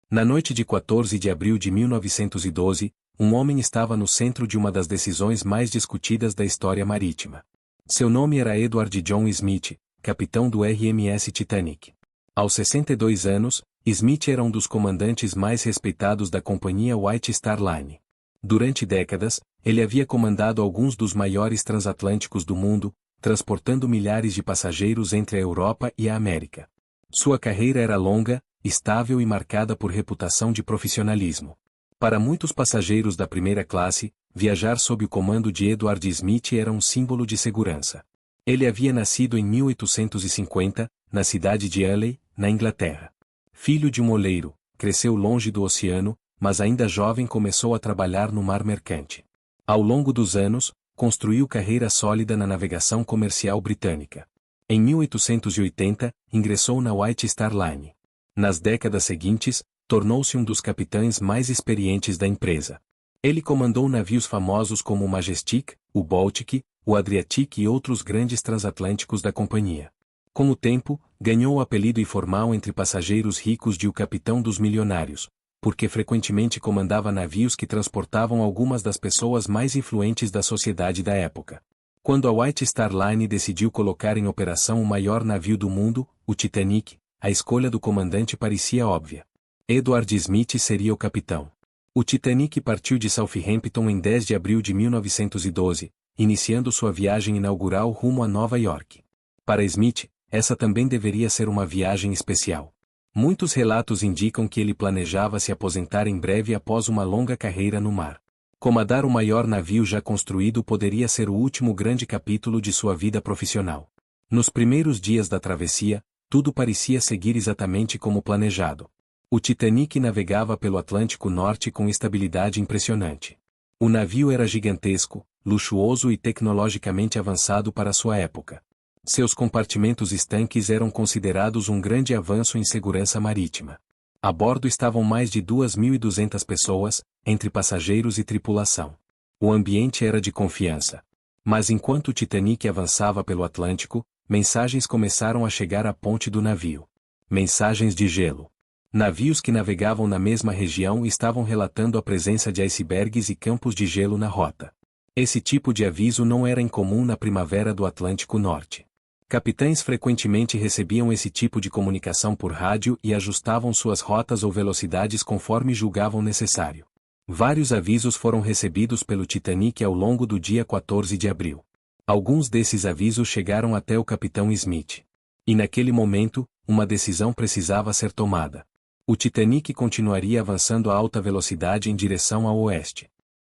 Na noite de 14 de abril de 1912, um homem estava no centro de uma das decisões mais discutidas da história marítima. Seu nome era Edward John Smith, capitão do RMS Titanic. Aos 62 anos, Smith era um dos comandantes mais respeitados da companhia White Star Line. Durante décadas, ele havia comandado alguns dos maiores transatlânticos do mundo, transportando milhares de passageiros entre a Europa e a América. Sua carreira era longa, estável e marcada por reputação de profissionalismo. Para muitos passageiros da primeira classe, viajar sob o comando de Edward Smith era um símbolo de segurança. Ele havia nascido em 1850, na cidade de Hurley, na Inglaterra. Filho de um oleiro, cresceu longe do oceano, mas ainda jovem começou a trabalhar no mar mercante. Ao longo dos anos, construiu carreira sólida na navegação comercial britânica. Em 1880, ingressou na White Star Line. Nas décadas seguintes, tornou-se um dos capitães mais experientes da empresa. Ele comandou navios famosos como o Majestic, o Baltic, o Adriatic e outros grandes transatlânticos da companhia. Com o tempo, ganhou o apelido informal entre passageiros ricos de o Capitão dos Milionários, porque frequentemente comandava navios que transportavam algumas das pessoas mais influentes da sociedade da época. Quando a White Star Line decidiu colocar em operação o maior navio do mundo, o Titanic, a escolha do comandante parecia óbvia. Edward Smith seria o capitão. O Titanic partiu de Southampton em 10 de abril de 1912, iniciando sua viagem inaugural rumo a Nova York. Para Smith, essa também deveria ser uma viagem especial. Muitos relatos indicam que ele planejava se aposentar em breve após uma longa carreira no mar. Comandar o maior navio já construído poderia ser o último grande capítulo de sua vida profissional. Nos primeiros dias da travessia, tudo parecia seguir exatamente como planejado. O Titanic navegava pelo Atlântico Norte com estabilidade impressionante. O navio era gigantesco, luxuoso e tecnologicamente avançado para sua época. Seus compartimentos estanques eram considerados um grande avanço em segurança marítima. A bordo estavam mais de 2.200 pessoas, entre passageiros e tripulação. O ambiente era de confiança. Mas enquanto o Titanic avançava pelo Atlântico, mensagens começaram a chegar à ponte do navio. Mensagens de gelo. Navios que navegavam na mesma região estavam relatando a presença de icebergs e campos de gelo na rota. Esse tipo de aviso não era incomum na primavera do Atlântico Norte. Capitães frequentemente recebiam esse tipo de comunicação por rádio e ajustavam suas rotas ou velocidades conforme julgavam necessário. Vários avisos foram recebidos pelo Titanic ao longo do dia 14 de abril. Alguns desses avisos chegaram até o capitão Smith. E naquele momento, uma decisão precisava ser tomada. O Titanic continuaria avançando a alta velocidade em direção ao oeste.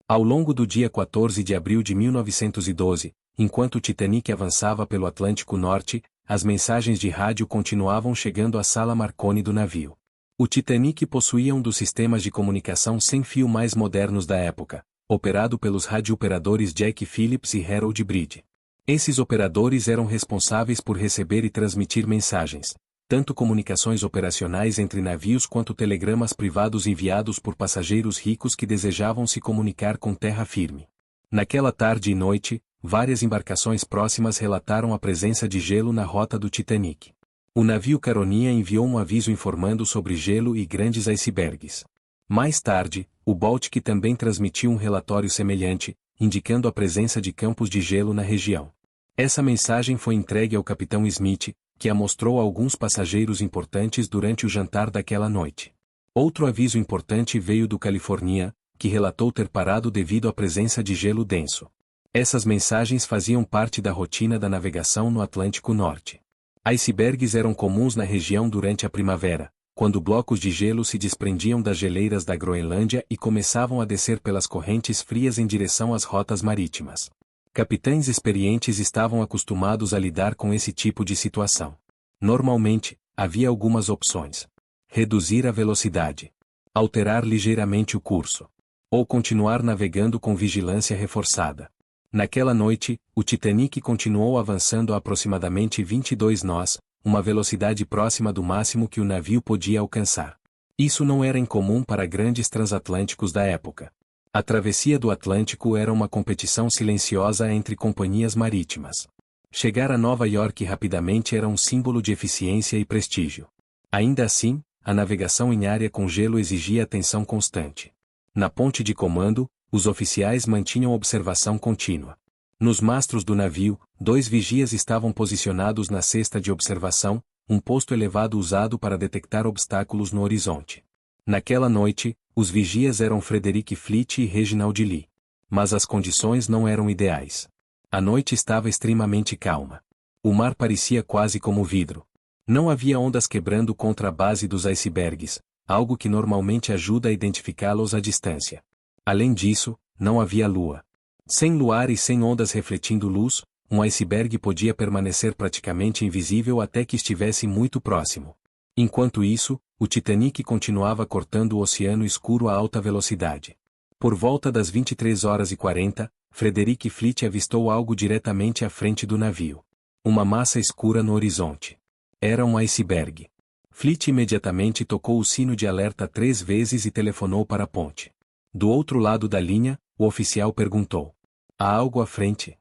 Ao longo do dia 14 de abril de 1912, enquanto o Titanic avançava pelo Atlântico Norte, as mensagens de rádio continuavam chegando à sala Marconi do navio. O Titanic possuía um dos sistemas de comunicação sem fio mais modernos da época, operado pelos radiooperadores Jack Phillips e Harold Bridge. Esses operadores eram responsáveis por receber e transmitir mensagens, tanto comunicações operacionais entre navios quanto telegramas privados enviados por passageiros ricos que desejavam se comunicar com terra firme. Naquela tarde e noite, várias embarcações próximas relataram a presença de gelo na rota do Titanic. O navio Caronia enviou um aviso informando sobre gelo e grandes icebergs. Mais tarde, o Baltic também transmitiu um relatório semelhante, indicando a presença de campos de gelo na região. Essa mensagem foi entregue ao capitão Smith, que a mostrou a alguns passageiros importantes durante o jantar daquela noite. Outro aviso importante veio do California, que relatou ter parado devido à presença de gelo denso. Essas mensagens faziam parte da rotina da navegação no Atlântico Norte. Icebergs eram comuns na região durante a primavera, quando blocos de gelo se desprendiam das geleiras da Groenlândia e começavam a descer pelas correntes frias em direção às rotas marítimas. Capitães experientes estavam acostumados a lidar com esse tipo de situação. Normalmente, havia algumas opções: reduzir a velocidade, alterar ligeiramente o curso, ou continuar navegando com vigilância reforçada. Naquela noite, o Titanic continuou avançando a aproximadamente 22 nós, uma velocidade próxima do máximo que o navio podia alcançar. Isso não era incomum para grandes transatlânticos da época. A travessia do Atlântico era uma competição silenciosa entre companhias marítimas. Chegar a Nova York rapidamente era um símbolo de eficiência e prestígio. Ainda assim, a navegação em área com gelo exigia atenção constante. Na ponte de comando, os oficiais mantinham observação contínua. Nos mastros do navio, 2 vigias estavam posicionados na cesta de observação, um posto elevado usado para detectar obstáculos no horizonte. Naquela noite, os vigias eram Frederick Fleet e Reginald Lee. Mas as condições não eram ideais. A noite estava extremamente calma. O mar parecia quase como vidro. Não havia ondas quebrando contra a base dos icebergs, algo que normalmente ajuda a identificá-los à distância. Além disso, não havia lua. Sem luar e sem ondas refletindo luz, um iceberg podia permanecer praticamente invisível até que estivesse muito próximo. Enquanto isso, o Titanic continuava cortando o oceano escuro a alta velocidade. Por volta das 23h40, Frederick Fleet avistou algo diretamente à frente do navio. Uma massa escura no horizonte. Era um iceberg. Fleet imediatamente tocou o sino de alerta 3 vezes e telefonou para a ponte. Do outro lado da linha, o oficial perguntou: "Há algo à frente?"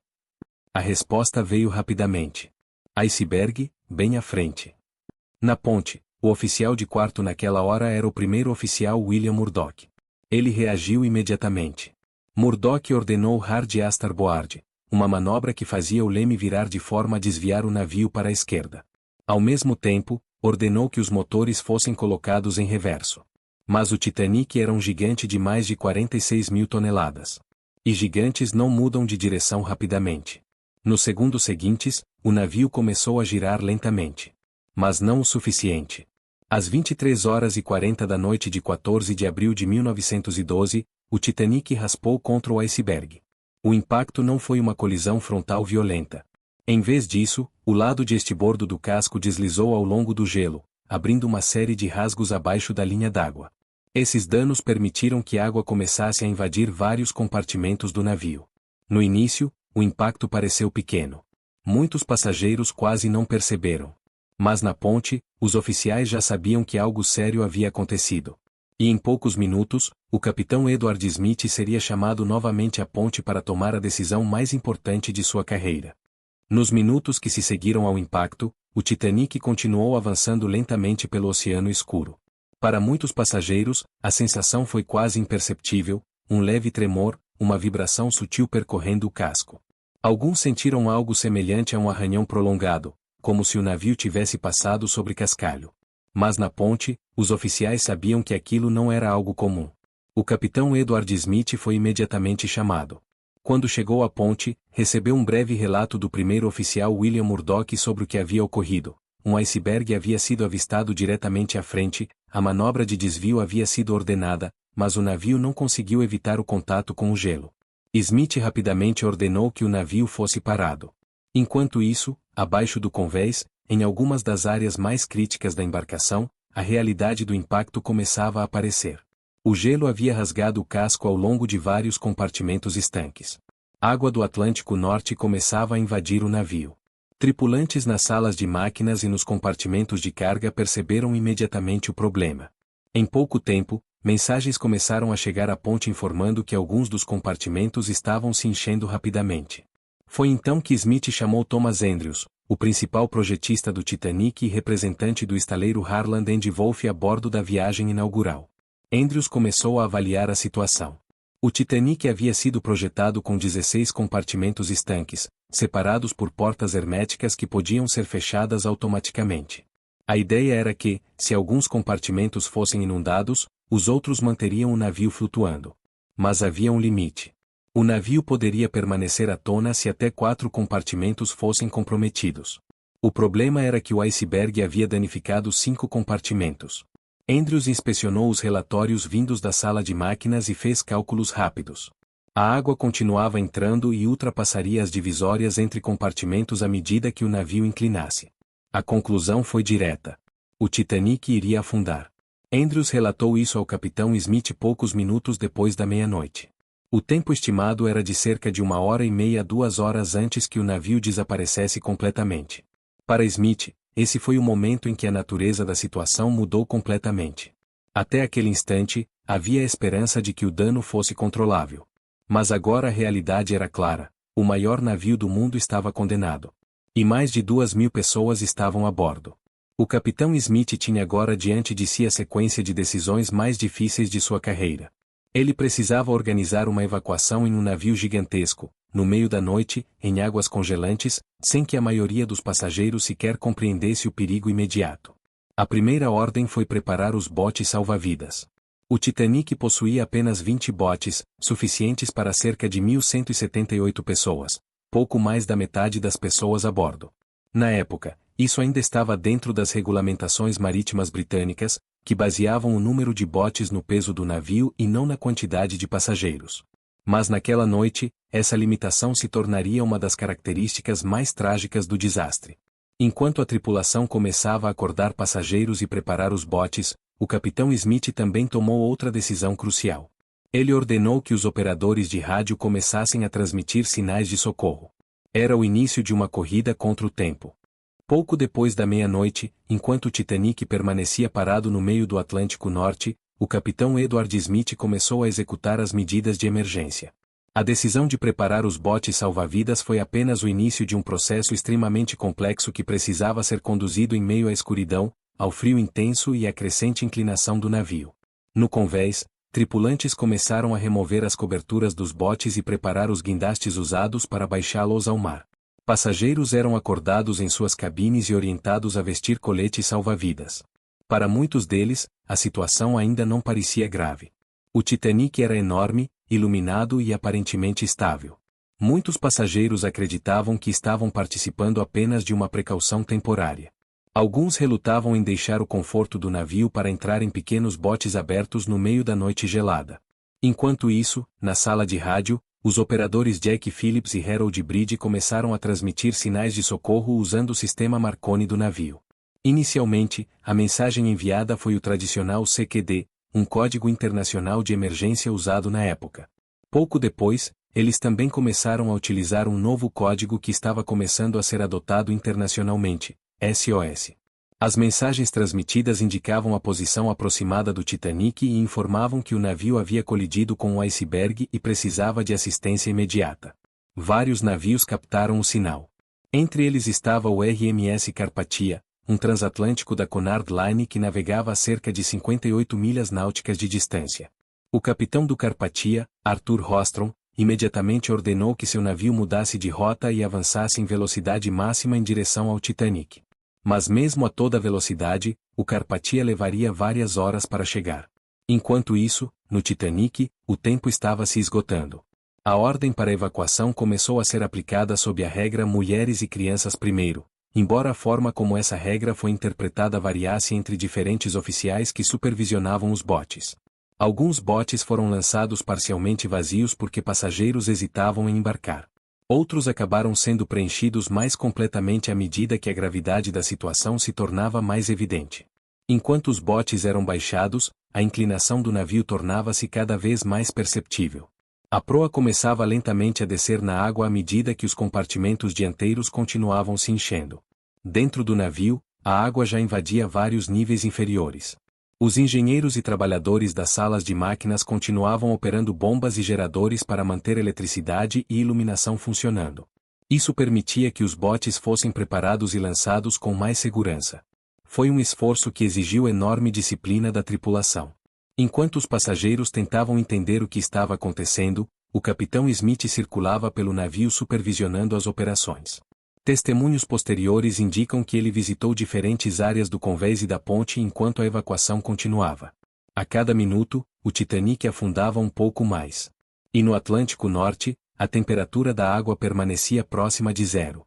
A resposta veio rapidamente. "Iceberg, bem à frente." Na ponte, o oficial de quarto naquela hora era o primeiro oficial William Murdoch. Ele reagiu imediatamente. Murdoch ordenou hard starboard, uma manobra que fazia o leme virar de forma a desviar o navio para a esquerda. Ao mesmo tempo, ordenou que os motores fossem colocados em reverso. Mas o Titanic era um gigante de mais de 46 mil toneladas. E gigantes não mudam de direção rapidamente. Nos segundos seguintes, o navio começou a girar lentamente. Mas não o suficiente. Às 23h40 da noite de 14 de abril de 1912, o Titanic raspou contra o iceberg. O impacto não foi uma colisão frontal violenta. Em vez disso, o lado de estibordo do casco deslizou ao longo do gelo, abrindo uma série de rasgos abaixo da linha d'água. Esses danos permitiram que a água começasse a invadir vários compartimentos do navio. No início, o impacto pareceu pequeno. Muitos passageiros quase não perceberam. Mas na ponte, os oficiais já sabiam que algo sério havia acontecido. E em poucos minutos, o capitão Edward Smith seria chamado novamente à ponte para tomar a decisão mais importante de sua carreira. Nos minutos que se seguiram ao impacto, o Titanic continuou avançando lentamente pelo oceano escuro. Para muitos passageiros, a sensação foi quase imperceptível, um leve tremor, uma vibração sutil percorrendo o casco. Alguns sentiram algo semelhante a um arranhão prolongado, como se o navio tivesse passado sobre cascalho. Mas na ponte, os oficiais sabiam que aquilo não era algo comum. O capitão Edward Smith foi imediatamente chamado. Quando chegou à ponte, recebeu um breve relato do primeiro oficial William Murdoch sobre o que havia ocorrido. Um iceberg havia sido avistado diretamente à frente, a manobra de desvio havia sido ordenada, mas o navio não conseguiu evitar o contato com o gelo. Smith rapidamente ordenou que o navio fosse parado. Enquanto isso, abaixo do convés, em algumas das áreas mais críticas da embarcação, a realidade do impacto começava a aparecer. O gelo havia rasgado o casco ao longo de vários compartimentos estanques. Água do Atlântico Norte começava a invadir o navio. Tripulantes nas salas de máquinas e nos compartimentos de carga perceberam imediatamente o problema. Em pouco tempo, mensagens começaram a chegar à ponte informando que alguns dos compartimentos estavam se enchendo rapidamente. Foi então que Smith chamou Thomas Andrews, o principal projetista do Titanic e representante do estaleiro Harland and Wolff a bordo da viagem inaugural. Andrews começou a avaliar a situação. O Titanic havia sido projetado com 16 compartimentos estanques, separados por portas herméticas que podiam ser fechadas automaticamente. A ideia era que, se alguns compartimentos fossem inundados, os outros manteriam o navio flutuando. Mas havia um limite. O navio poderia permanecer à tona se até 4 compartimentos fossem comprometidos. O problema era que o iceberg havia danificado 5 compartimentos. Andrews inspecionou os relatórios vindos da sala de máquinas e fez cálculos rápidos. A água continuava entrando e ultrapassaria as divisórias entre compartimentos à medida que o navio inclinasse. A conclusão foi direta. O Titanic iria afundar. Andrews relatou isso ao capitão Smith poucos minutos depois da meia-noite. O tempo estimado era de cerca de 1h30 a 2 horas antes que o navio desaparecesse completamente. Para Smith, esse foi o momento em que a natureza da situação mudou completamente. Até aquele instante, havia a esperança de que o dano fosse controlável. Mas agora a realidade era clara: o maior navio do mundo estava condenado. E mais de 2.000 pessoas estavam a bordo. O capitão Smith tinha agora diante de si a sequência de decisões mais difíceis de sua carreira. Ele precisava organizar uma evacuação em um navio gigantesco, no meio da noite, em águas congelantes, sem que a maioria dos passageiros sequer compreendesse o perigo imediato. A primeira ordem foi preparar os botes salva-vidas. O Titanic possuía apenas 20 botes, suficientes para cerca de 1.178 pessoas, pouco mais da metade das pessoas a bordo. Na época, isso ainda estava dentro das regulamentações marítimas britânicas, que baseavam o número de botes no peso do navio e não na quantidade de passageiros. Mas naquela noite, essa limitação se tornaria uma das características mais trágicas do desastre. Enquanto a tripulação começava a acordar passageiros e preparar os botes, o capitão Smith também tomou outra decisão crucial. Ele ordenou que os operadores de rádio começassem a transmitir sinais de socorro. Era o início de uma corrida contra o tempo. Pouco depois da meia-noite, enquanto o Titanic permanecia parado no meio do Atlântico Norte, o capitão Edward Smith começou a executar as medidas de emergência. A decisão de preparar os botes salva-vidas foi apenas o início de um processo extremamente complexo que precisava ser conduzido em meio à escuridão, ao frio intenso e à crescente inclinação do navio. No convés, tripulantes começaram a remover as coberturas dos botes e preparar os guindastes usados para baixá-los ao mar. Passageiros eram acordados em suas cabines e orientados a vestir coletes salva-vidas. Para muitos deles, a situação ainda não parecia grave. O Titanic era enorme, iluminado e aparentemente estável. Muitos passageiros acreditavam que estavam participando apenas de uma precaução temporária. Alguns relutavam em deixar o conforto do navio para entrar em pequenos botes abertos no meio da noite gelada. Enquanto isso, na sala de rádio, os operadores Jack Phillips e Harold Bride começaram a transmitir sinais de socorro usando o sistema Marconi do navio. Inicialmente, a mensagem enviada foi o tradicional CQD, um código internacional de emergência usado na época. Pouco depois, eles também começaram a utilizar um novo código que estava começando a ser adotado internacionalmente, SOS. As mensagens transmitidas indicavam a posição aproximada do Titanic e informavam que o navio havia colidido com um iceberg e precisava de assistência imediata. Vários navios captaram o sinal. Entre eles estava o RMS Carpathia, um transatlântico da Cunard Line que navegava a cerca de 58 milhas náuticas de distância. O capitão do Carpathia, Arthur Rostron, imediatamente ordenou que seu navio mudasse de rota e avançasse em velocidade máxima em direção ao Titanic. Mas mesmo a toda velocidade, o Carpathia levaria várias horas para chegar. Enquanto isso, no Titanic, o tempo estava se esgotando. A ordem para a evacuação começou a ser aplicada sob a regra mulheres e crianças primeiro, embora a forma como essa regra foi interpretada variasse entre diferentes oficiais que supervisionavam os botes. Alguns botes foram lançados parcialmente vazios porque passageiros hesitavam em embarcar. Outros acabaram sendo preenchidos mais completamente à medida que a gravidade da situação se tornava mais evidente. Enquanto os botes eram baixados, a inclinação do navio tornava-se cada vez mais perceptível. A proa começava lentamente a descer na água à medida que os compartimentos dianteiros continuavam se enchendo. Dentro do navio, a água já invadia vários níveis inferiores. Os engenheiros e trabalhadores das salas de máquinas continuavam operando bombas e geradores para manter eletricidade e iluminação funcionando. Isso permitia que os botes fossem preparados e lançados com mais segurança. Foi um esforço que exigiu enorme disciplina da tripulação. Enquanto os passageiros tentavam entender o que estava acontecendo, o capitão Smith circulava pelo navio supervisionando as operações. Testemunhos posteriores indicam que ele visitou diferentes áreas do convés e da ponte enquanto a evacuação continuava. A cada minuto, o Titanic afundava um pouco mais. E no Atlântico Norte, a temperatura da água permanecia próxima de zero.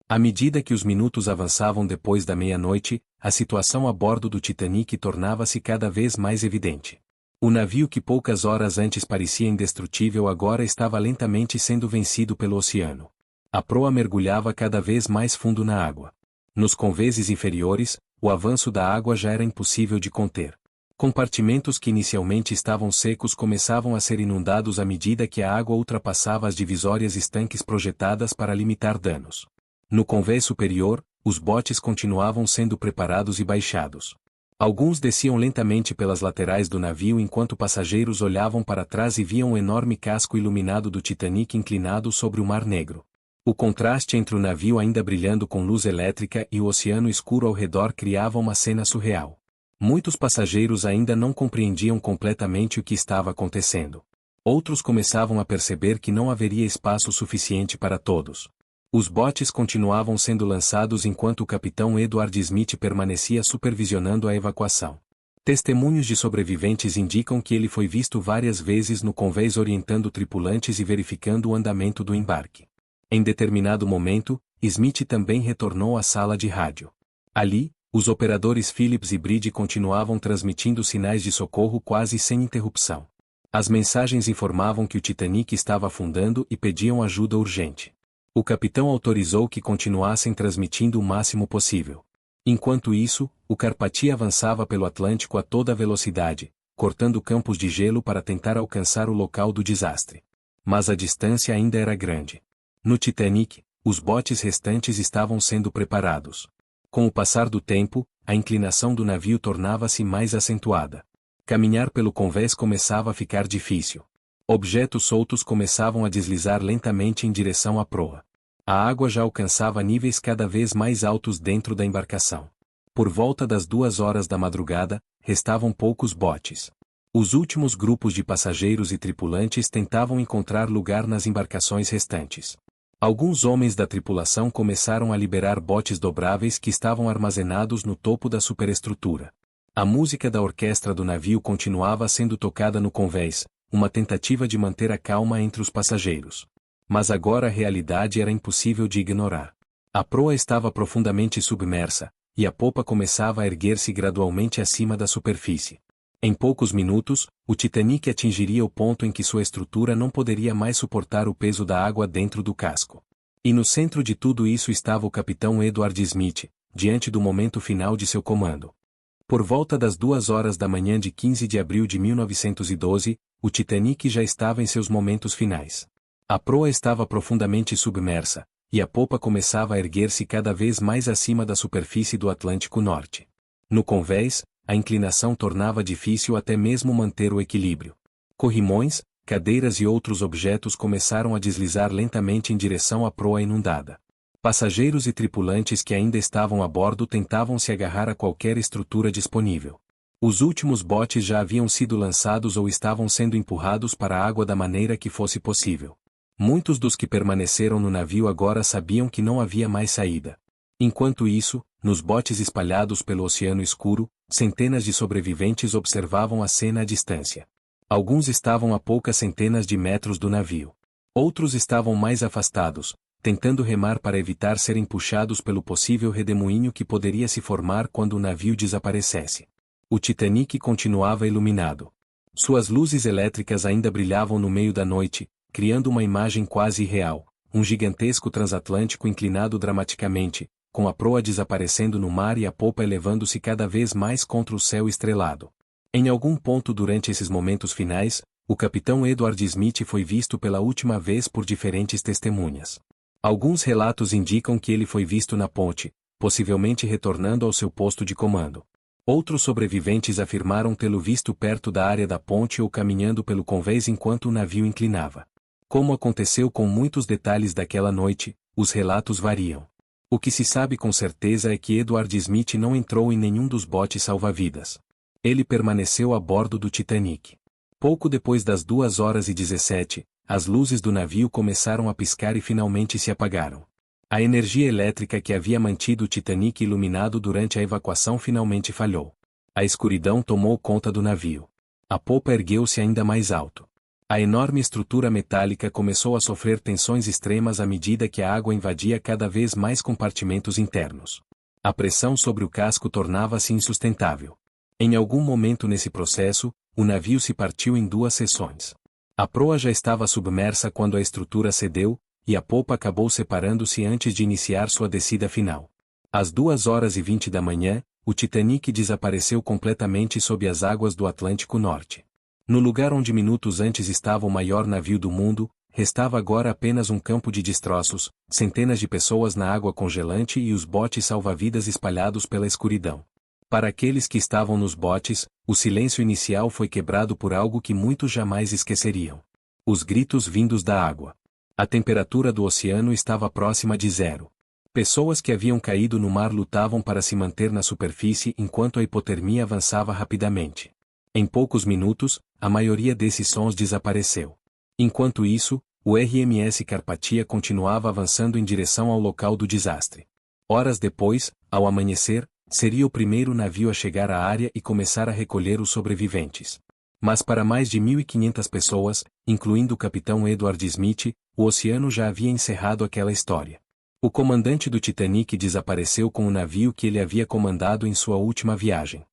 À medida que os minutos avançavam depois da meia-noite, a situação a bordo do Titanic tornava-se cada vez mais evidente. O navio que poucas horas antes parecia indestrutível agora estava lentamente sendo vencido pelo oceano. A proa mergulhava cada vez mais fundo na água. Nos convéses inferiores, o avanço da água já era impossível de conter. Compartimentos que inicialmente estavam secos começavam a ser inundados à medida que a água ultrapassava as divisórias estanques projetadas para limitar danos. No convés superior, os botes continuavam sendo preparados e baixados. Alguns desciam lentamente pelas laterais do navio enquanto passageiros olhavam para trás e viam o enorme casco iluminado do Titanic inclinado sobre o Mar Negro. O contraste entre o navio ainda brilhando com luz elétrica e o oceano escuro ao redor criava uma cena surreal. Muitos passageiros ainda não compreendiam completamente o que estava acontecendo. Outros começavam a perceber que não haveria espaço suficiente para todos. Os botes continuavam sendo lançados enquanto o capitão Edward Smith permanecia supervisionando a evacuação. Testemunhos de sobreviventes indicam que ele foi visto várias vezes no convés orientando tripulantes e verificando o andamento do embarque. Em determinado momento, Smith também retornou à sala de rádio. Ali, os operadores Phillips e Bride continuavam transmitindo sinais de socorro quase sem interrupção. As mensagens informavam que o Titanic estava afundando e pediam ajuda urgente. O capitão autorizou que continuassem transmitindo o máximo possível. Enquanto isso, o Carpathia avançava pelo Atlântico a toda velocidade, cortando campos de gelo para tentar alcançar o local do desastre. Mas a distância ainda era grande. No Titanic, os botes restantes estavam sendo preparados. Com o passar do tempo, a inclinação do navio tornava-se mais acentuada. Caminhar pelo convés começava a ficar difícil. Objetos soltos começavam a deslizar lentamente em direção à proa. A água já alcançava níveis cada vez mais altos dentro da embarcação. Por volta das 2 horas da madrugada, restavam poucos botes. Os últimos grupos de passageiros e tripulantes tentavam encontrar lugar nas embarcações restantes. Alguns homens da tripulação começaram a liberar botes dobráveis que estavam armazenados no topo da superestrutura. A música da orquestra do navio continuava sendo tocada no convés, uma tentativa de manter a calma entre os passageiros. Mas agora a realidade era impossível de ignorar. A proa estava profundamente submersa, e a popa começava a erguer-se gradualmente acima da superfície. Em poucos minutos, o Titanic atingiria o ponto em que sua estrutura não poderia mais suportar o peso da água dentro do casco. E no centro de tudo isso estava o capitão Edward Smith, diante do momento final de seu comando. Por volta das 2 horas da manhã de 15 de abril de 1912, o Titanic já estava em seus momentos finais. A proa estava profundamente submersa, e a popa começava a erguer-se cada vez mais acima da superfície do Atlântico Norte. No convés, a inclinação tornava difícil até mesmo manter o equilíbrio. Corrimões, cadeiras e outros objetos começaram a deslizar lentamente em direção à proa inundada. Passageiros e tripulantes que ainda estavam a bordo tentavam se agarrar a qualquer estrutura disponível. Os últimos botes já haviam sido lançados ou estavam sendo empurrados para a água da maneira que fosse possível. Muitos dos que permaneceram no navio agora sabiam que não havia mais saída. Enquanto isso, nos botes espalhados pelo oceano escuro, centenas de sobreviventes observavam a cena à distância. Alguns estavam a poucas centenas de metros do navio. Outros estavam mais afastados, tentando remar para evitar serem puxados pelo possível redemoinho que poderia se formar quando o navio desaparecesse. O Titanic continuava iluminado. Suas luzes elétricas ainda brilhavam no meio da noite, criando uma imagem quase irreal, um gigantesco transatlântico inclinado dramaticamente, com a proa desaparecendo no mar e a popa elevando-se cada vez mais contra o céu estrelado. Em algum ponto durante esses momentos finais, o capitão Edward Smith foi visto pela última vez por diferentes testemunhas. Alguns relatos indicam que ele foi visto na ponte, possivelmente retornando ao seu posto de comando. Outros sobreviventes afirmaram tê-lo visto perto da área da ponte ou caminhando pelo convés enquanto o navio inclinava. Como aconteceu com muitos detalhes daquela noite, os relatos variam. O que se sabe com certeza é que Edward Smith não entrou em nenhum dos botes salva-vidas. Ele permaneceu a bordo do Titanic. Pouco depois das 2h17, as luzes do navio começaram a piscar e finalmente se apagaram. A energia elétrica que havia mantido o Titanic iluminado durante a evacuação finalmente falhou. A escuridão tomou conta do navio. A popa ergueu-se ainda mais alto. A enorme estrutura metálica começou a sofrer tensões extremas à medida que a água invadia cada vez mais compartimentos internos. A pressão sobre o casco tornava-se insustentável. Em algum momento nesse processo, o navio se partiu em 2 seções. A proa já estava submersa quando a estrutura cedeu, e a popa acabou separando-se antes de iniciar sua descida final. Às 2h20 da manhã, o Titanic desapareceu completamente sob as águas do Atlântico Norte. No lugar onde minutos antes estava o maior navio do mundo, restava agora apenas um campo de destroços, centenas de pessoas na água congelante e os botes salva-vidas espalhados pela escuridão. Para aqueles que estavam nos botes, o silêncio inicial foi quebrado por algo que muitos jamais esqueceriam. Os gritos vindos da água. A temperatura do oceano estava próxima de zero. Pessoas que haviam caído no mar lutavam para se manter na superfície enquanto a hipotermia avançava rapidamente. Em poucos minutos, a maioria desses sons desapareceu. Enquanto isso, o RMS Carpathia continuava avançando em direção ao local do desastre. Horas depois, ao amanhecer, seria o primeiro navio a chegar à área e começar a recolher os sobreviventes. Mas para mais de 1.500 pessoas, incluindo o capitão Edward Smith, o oceano já havia encerrado aquela história. O comandante do Titanic desapareceu com o navio que ele havia comandado em sua última viagem.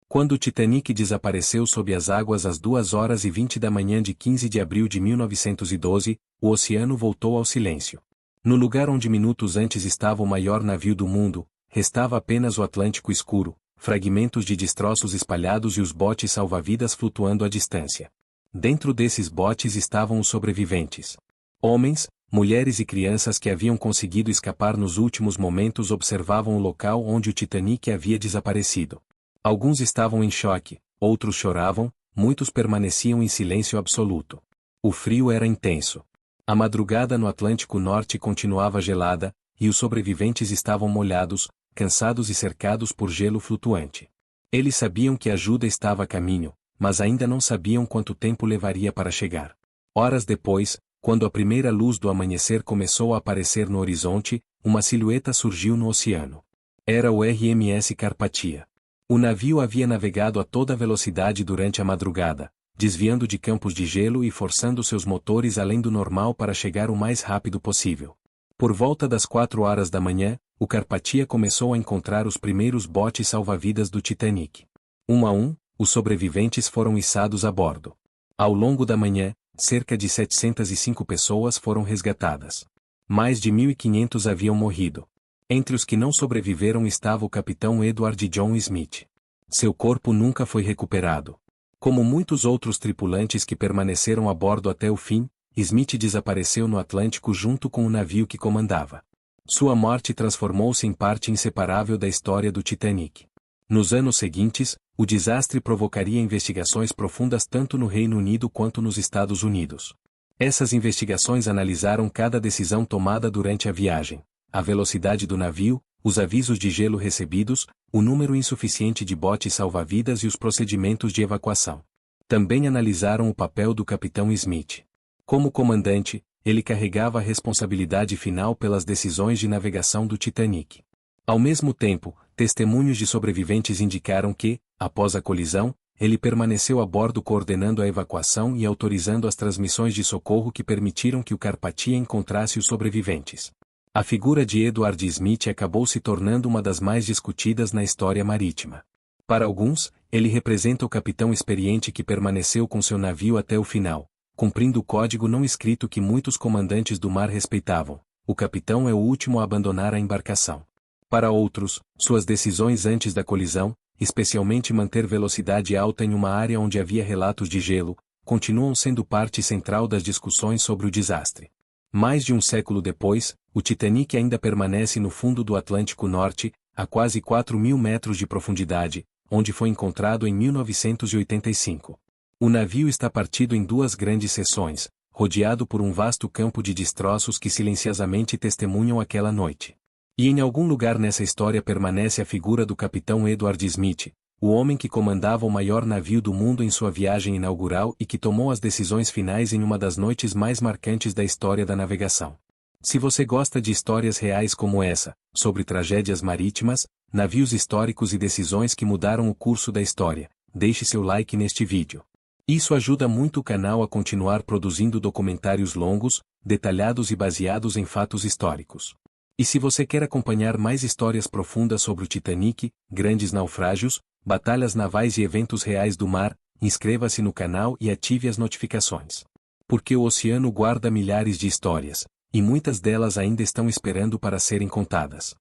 Quando o Titanic desapareceu sob as águas às 2h20 da manhã de 15 de abril de 1912, o oceano voltou ao silêncio. No lugar onde minutos antes estava o maior navio do mundo, restava apenas o Atlântico escuro, fragmentos de destroços espalhados e os botes salva-vidas flutuando à distância. Dentro desses botes estavam os sobreviventes. Homens, mulheres e crianças que haviam conseguido escapar nos últimos momentos observavam o local onde o Titanic havia desaparecido. Alguns estavam em choque, outros choravam, muitos permaneciam em silêncio absoluto. O frio era intenso. A madrugada no Atlântico Norte continuava gelada, e os sobreviventes estavam molhados, cansados e cercados por gelo flutuante. Eles sabiam que a ajuda estava a caminho, mas ainda não sabiam quanto tempo levaria para chegar. Horas depois, quando a primeira luz do amanhecer começou a aparecer no horizonte, uma silhueta surgiu no oceano. Era o RMS Carpathia. O navio havia navegado a toda velocidade durante a madrugada, desviando de campos de gelo e forçando seus motores além do normal para chegar o mais rápido possível. Por volta das 4h da manhã, o Carpathia começou a encontrar os primeiros botes salva-vidas do Titanic. Um a um, os sobreviventes foram içados a bordo. Ao longo da manhã, cerca de 705 pessoas foram resgatadas. Mais de 1.500 haviam morrido. Entre os que não sobreviveram estava o capitão Edward John Smith. Seu corpo nunca foi recuperado. Como muitos outros tripulantes que permaneceram a bordo até o fim, Smith desapareceu no Atlântico junto com o navio que comandava. Sua morte transformou-se em parte inseparável da história do Titanic. Nos anos seguintes, o desastre provocaria investigações profundas tanto no Reino Unido quanto nos Estados Unidos. Essas investigações analisaram cada decisão tomada durante a viagem, a velocidade do navio, os avisos de gelo recebidos, o número insuficiente de botes salva-vidas e os procedimentos de evacuação. Também analisaram o papel do capitão Smith. Como comandante, ele carregava a responsabilidade final pelas decisões de navegação do Titanic. Ao mesmo tempo, testemunhos de sobreviventes indicaram que, após a colisão, ele permaneceu a bordo coordenando a evacuação e autorizando as transmissões de socorro que permitiram que o Carpathia encontrasse os sobreviventes. A figura de Edward Smith acabou se tornando uma das mais discutidas na história marítima. Para alguns, ele representa o capitão experiente que permaneceu com seu navio até o final, cumprindo o código não escrito que muitos comandantes do mar respeitavam: o capitão é o último a abandonar a embarcação. Para outros, suas decisões antes da colisão, especialmente manter velocidade alta em uma área onde havia relatos de gelo, continuam sendo parte central das discussões sobre o desastre. Mais de um século depois, o Titanic ainda permanece no fundo do Atlântico Norte, a quase 4.000 metros de profundidade, onde foi encontrado em 1985. O navio está partido em duas grandes seções, rodeado por um vasto campo de destroços que silenciosamente testemunham aquela noite. E em algum lugar nessa história permanece a figura do capitão Edward Smith, o homem que comandava o maior navio do mundo em sua viagem inaugural e que tomou as decisões finais em uma das noites mais marcantes da história da navegação. Se você gosta de histórias reais como essa, sobre tragédias marítimas, navios históricos e decisões que mudaram o curso da história, deixe seu like neste vídeo. Isso ajuda muito o canal a continuar produzindo documentários longos, detalhados e baseados em fatos históricos. E se você quer acompanhar mais histórias profundas sobre o Titanic, grandes naufrágios, batalhas navais e eventos reais do mar, inscreva-se no canal e ative as notificações. Porque o oceano guarda milhares de histórias, e muitas delas ainda estão esperando para serem contadas.